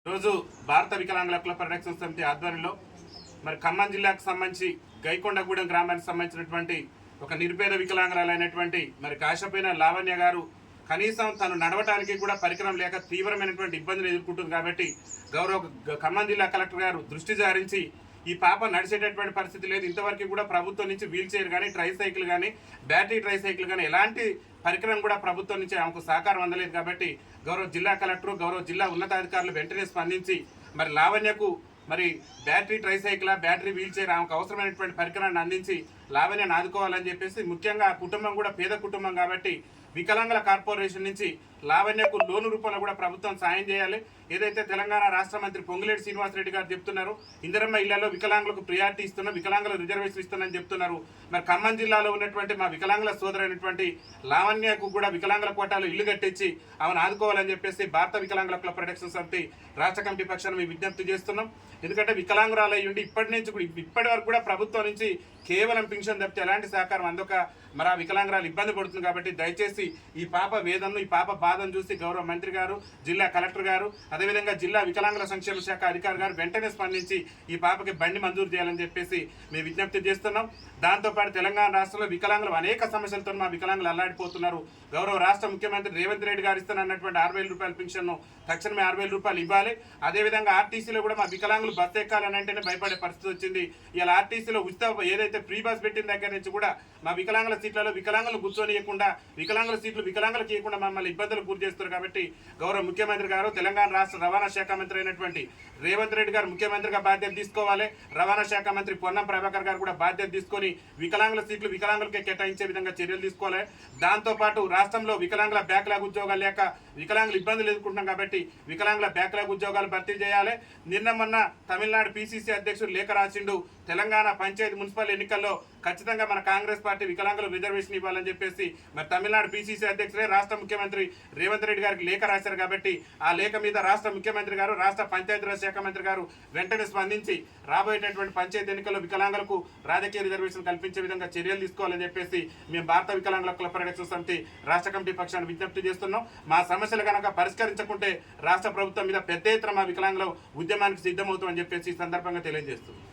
రోజు భారత వికలాంగుల హక్కుల పరిరక్షణ సమితి ఆధ్వర్యంలో మరి ఖమ్మం జిల్లాకు సంబంధించి గైకొండగూడెం గ్రామానికి సంబంధించినటువంటి ఒక నిరుపేద వికలాంగురాలైనటువంటి మరి కాశపైన లావణ్య గారు కనీసం తను నడవటానికి కూడా పరికరం లేక తీవ్రమైనటువంటి ఇబ్బందులు ఎదుర్కొంటుంది కాబట్టి గౌరవ ఖమ్మం జిల్లా కలెక్టర్ గారు దృష్టి సారించి ఈ పాప నడిచేటటువంటి పరిస్థితి లేదు. ఇంతవరకు కూడా ప్రభుత్వం నుంచి వీల్ చైర్ కానీ ట్రైసైకిల్ కానీ బ్యాటరీ ట్రైసైకిల్ కానీ ఎలాంటి పరికరం కూడా ప్రభుత్వం నుంచి ఆమెకు సహకారం అందలేదు. కాబట్టి గౌరవ జిల్లా కలెక్టర్ గౌరవ జిల్లా ఉన్నతాధికారులు వెంటనే స్పందించి మరి లావణ్యకు మరి battery tricycle battery wheelchair ఆమెకు అవసరమైనటువంటి పరికరాన్ని అందించి లావణ్యను ఆదుకోవాలని చెప్పేసి, ముఖ్యంగా ఆ కుటుంబం కూడా పేద కుటుంబం కాబట్టి వికలాంగుల కార్పొరేషన్ నుంచి లావణ్యకు లోను రూపంలో కూడా ప్రభుత్వం సాయం చేయాలి. ఏదైతే తెలంగాణ రాష్ట్ర మంత్రి పొంగులేటి శ్రీనివాసరెడ్డి గారు చెప్తున్నారు, ఇందిరమ్మ ఇళ్లలో వికలాంగులకు ప్రియారిటీ ఇస్తున్నాం, వికలాంగుల రిజర్వేషన్ ఇస్తున్నామని చెప్తున్నారు. మరి ఖమ్మం జిల్లాలో ఉన్నటువంటి మా వికలాంగుల సోదరైనటువంటి లావణ్యకు కూడా వికలాంగుల కోటాలు ఇల్లు కట్టించి ఆమెను ఆదుకోవాలని చెప్పేసి భారత వికలాంగుల హక్కుల పరిరక్షణ సమితి రాష్ట్ర కమిటీ పక్షాన మేము విజ్ఞప్తి చేస్తున్నాం. ఎందుకంటే వికలాంగురాలై ఉండి ఇప్పటి వరకు కూడా ప్రభుత్వం నుంచి కేవలం పింఛన్ తప్పితే ఎలాంటి సహకారం అందక మరి ఆ వికలాంగురాలు ఇబ్బంది పడుతుంది. కాబట్టి దయచేసి ఈ పాప వేదనను ఈ పాప బాధను చూసి గౌరవ మంత్రి గారు, జిల్లా కలెక్టర్ గారు, అదేవిధంగా జిల్లా వికలాంగుల సంక్షేమ శాఖ అధికారి గారు వెంటనే స్పందించి ఈ పాపకి బండి మంజూరు చేయాలని చెప్పేసి మేము విజ్ఞప్తి చేస్తున్నాం. దాంతోపాటు తెలంగాణ రాష్ట్రంలో వికలాంగులు అనేక సమస్యలతో మా వికలాంగులు అల్లాడిపోతున్నారు. గౌరవ రాష్ట్ర ముఖ్యమంత్రి రేవంత్ రెడ్డి గారు ఇస్తున్నటువంటి 6,000 రూపాయల పింఛన్ను తక్షణమే 6,000 రూపాయలు ఇవ్వాలి. అదేవిధంగా ఆర్టీసీలో కూడా మా వికలాంగులు బస్సు ఎక్కాలని అంటేనే భయపడే పరిస్థితి వచ్చింది. ఇలా ఆర్టీసీలో ఉచిత ఏదైతే ఫ్రీ బస్ పెట్టిన దగ్గర నుంచి కూడా మా వికలాంగుల సీట్లలో వికలాంగులు కూర్చొనియకుండా వికలాంగుల సీట్లు వికలాంగులకు ఇవ్వకుండా మమ్మల్ని ఇబ్బందులు గురి చేస్తారు. కాబట్టి గౌరవ ముఖ్యమంత్రి గారు, తెలంగాణ రాష్ట్ర రవాణా శాఖ మంత్రి అయినటువంటి రేవంత్ రెడ్డి గారు ముఖ్యమంత్రిగా బాధ్యత తీసుకోవాలి. రవాణా శాఖ మంత్రి పొన్నం ప్రభాకర్ గారు కూడా బాధ్యత తీసుకొని వికలాంగుల సీట్లు వికలాంగులకే కేటాయించే విధంగా చర్యలు తీసుకోవాలి. దాంతోపాటు రాష్ట్రంలో వికలాంగుల బ్యాక్లాగ్ ఉద్యోగాలు లేక వికలాంగులు ఇబ్బందులు ఎదుర్కొంటున్నాం కాబట్టి వికలాంగుల బ్యాక్లాగ్ ఉద్యోగాలు భర్తీ చేయాలి. నిన్న మొన్న తమిళనాడు పిసిసి అధ్యక్షుడు లేఖ రాసిండు, తెలంగాణ పంచాయతీ మున్సిపల్ ఎన్నికల్లో ఖచ్చితంగా మన కాంగ్రెస్ పార్టీ వికలాంగులకు రిజర్వేషన్ ఇవ్వాలని చెప్పేసి మరి తమిళనాడు పిసిసి అధ్యక్షుడే రాష్ట్ర ముఖ్యమంత్రి రేవంత్ రెడ్డి గారికి లేఖ రాశారు. కాబట్టి ఆ లేఖ మీద రాష్ట్ర ముఖ్యమంత్రి గారు, రాష్ట్ర పంచాయతీరాజ్ శాఖ మంత్రి గారు వెంటనే స్పందించి రాబోయేటటువంటి పంచాయతీ ఎన్నికల్లో వికలాంగులకు రాజకీయ రిజర్వేషన్ కల్పించే విధంగా చర్యలు తీసుకోవాలని చెప్పేసి మేము భారత వికలాంగుల హక్కుల పరిరక్షణ సమితి రాష్ట్ర కమిటీ పక్షాన్ని విజ్ఞప్తి చేస్తున్నాం. మా సమస్యలు కనుక పరిష్కరించకుంటే రాష్ట్ర ప్రభుత్వం మీద పెద్ద ఎత్తున మా వికలాంగుల ఉద్యమానికి సిద్ధమవుతామని చెప్పేసి ఈ సందర్భంగా తెలియజేస్తున్నాం.